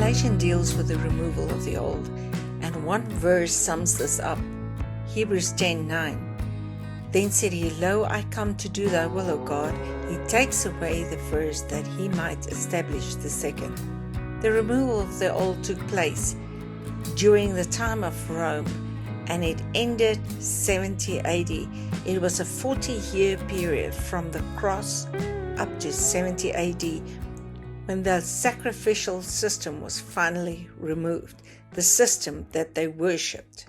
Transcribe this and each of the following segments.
Revelation deals with the removal of the old, and one verse sums this up. Hebrews 10:9. Then said he, Lo, I come to do thy will, O God. He takes away the first, that he might establish the second. The removal of the old took place during the time of Rome, and it ended 70 AD. It was a 40-year period from the cross up to 70 AD, when the sacrificial system was finally removed, the system that they worshipped.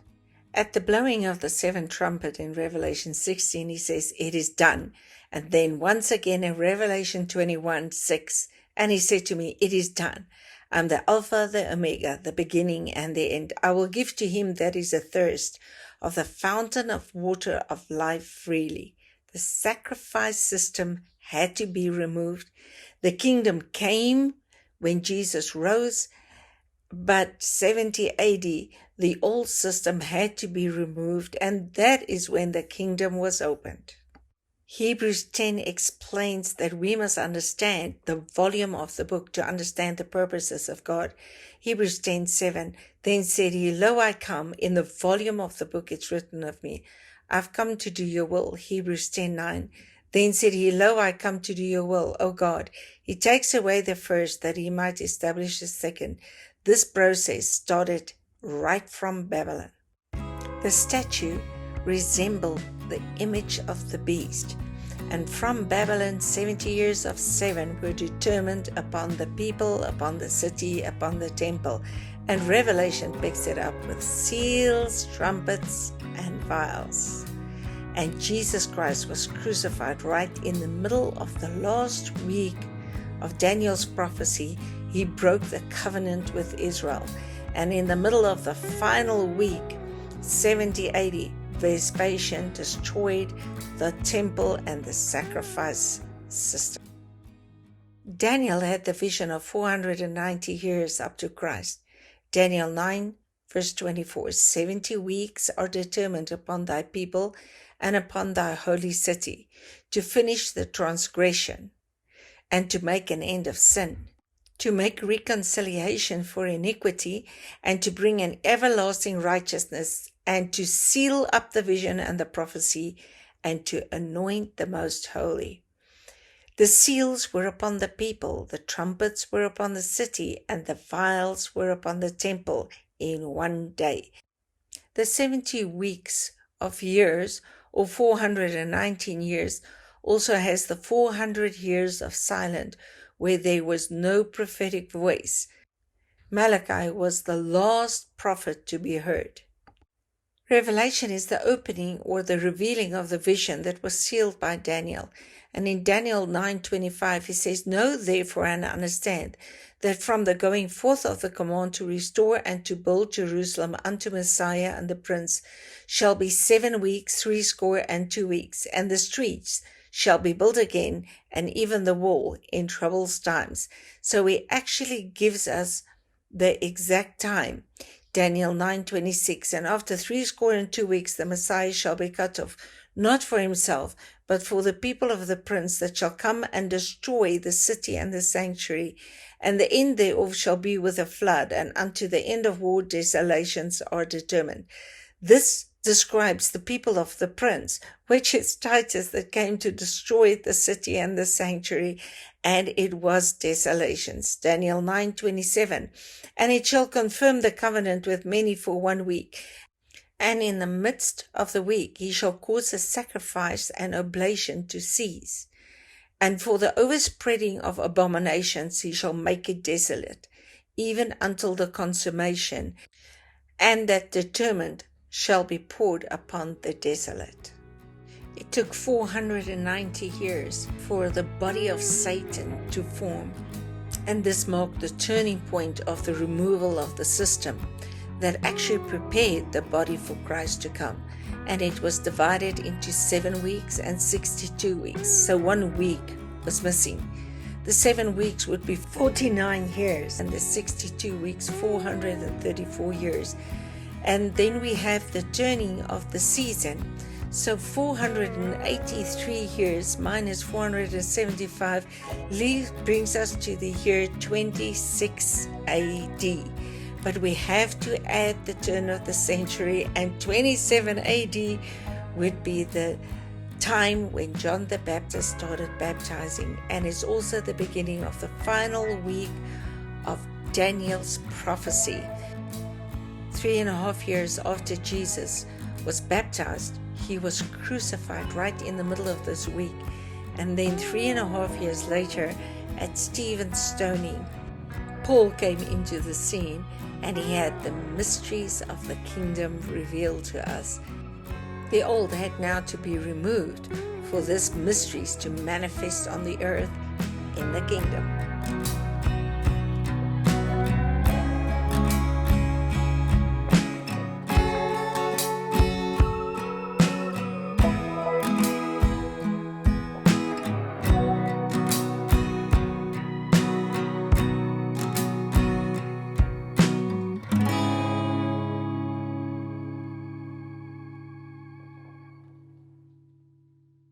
At the blowing of the seventh trumpet in Revelation 16, he says, It is done. And then once again in Revelation 21:6, and he said to me, It is done. I am the Alpha, the Omega, the beginning and the end. I will give to him that is athirst of the fountain of water of life freely. The sacrifice system had to be removed. The kingdom came when Jesus rose, but 70 AD, the old system had to be removed, and that is when the kingdom was opened. Hebrews 10 explains that we must understand the volume of the book to understand the purposes of God. Hebrews 10:7, Then said he, Lo, I come, in the volume of the book it's written of me. I've come to do your will. Hebrews 10:9, Then said he, Lo, I come to do your will, O God. He takes away the first, that he might establish the second. This process started right from Babylon. The statue resembled the image of the beast, and from Babylon 70 years of 7 were determined upon the people, upon the city, upon the temple, and Revelation picks it up with seals, trumpets, and vials. And Jesus Christ was crucified right in the middle of the last week of Daniel's prophecy. He broke the covenant with Israel, and in the middle of the final week, 70 AD, Vespasian destroyed the temple and the sacrifice system. Daniel had the vision of 490 years up to Christ. Daniel 9, verse 24, 70 weeks are determined upon thy people and upon thy holy city, to finish the transgression, and to make an end of sin, to make reconciliation for iniquity, and to bring an everlasting righteousness, and to seal up the vision and the prophecy, and to anoint the most holy. The seals were upon the people, the trumpets were upon the city, and the vials were upon the temple in one day. The 70 weeks of years, or 419 years, also has the 400 years of silence, where there was no prophetic voice. Malachi was the last prophet to be heard. Revelation is the opening or the revealing of the vision that was sealed by Daniel. And in Daniel 9:25, he says, Know therefore and understand that from the going forth of the command to restore and to build Jerusalem unto Messiah and the Prince shall be 7 weeks, 62 weeks, and the streets shall be built again, and even the wall in troublous times. So he actually gives us the exact time. Daniel 9:26, And after 62 weeks the Messiah shall be cut off, not for himself, but for the people of the prince that shall come and destroy the city and the sanctuary. And the end thereof shall be with a flood, and unto the end of war desolations are determined. This describes the people of the prince, which is Titus, that came to destroy the city and the sanctuary, and it was desolations. Daniel 9:27, And it shall confirm the covenant with many for 1 week, and in the midst of the week he shall cause a sacrifice and oblation to cease, and for the overspreading of abominations he shall make it desolate, even until the consummation, and that determined shall be poured upon the desolate. It took 490 years for the body of Satan to form, and this marked the turning point of the removal of the system that actually prepared the body for Christ to come. And it was divided into 7 weeks and 62 weeks, so 1 week was missing. The 7 weeks would be 49 years, and the 62 weeks 434 years. And then we have the turning of the season. So 483 years minus 475 brings us to the year 26 AD. But we have to add the turn of the century, and 27 AD would be the time when John the Baptist started baptizing, and is also the beginning of the final week of Daniel's prophecy. 3.5 years after Jesus was baptized, he was crucified right in the middle of this week. And then 3.5 years later, at Stephen's stoning, Paul came into the scene, and he had the mysteries of the kingdom revealed to us. The old had now to be removed for these mysteries to manifest on the earth in the kingdom.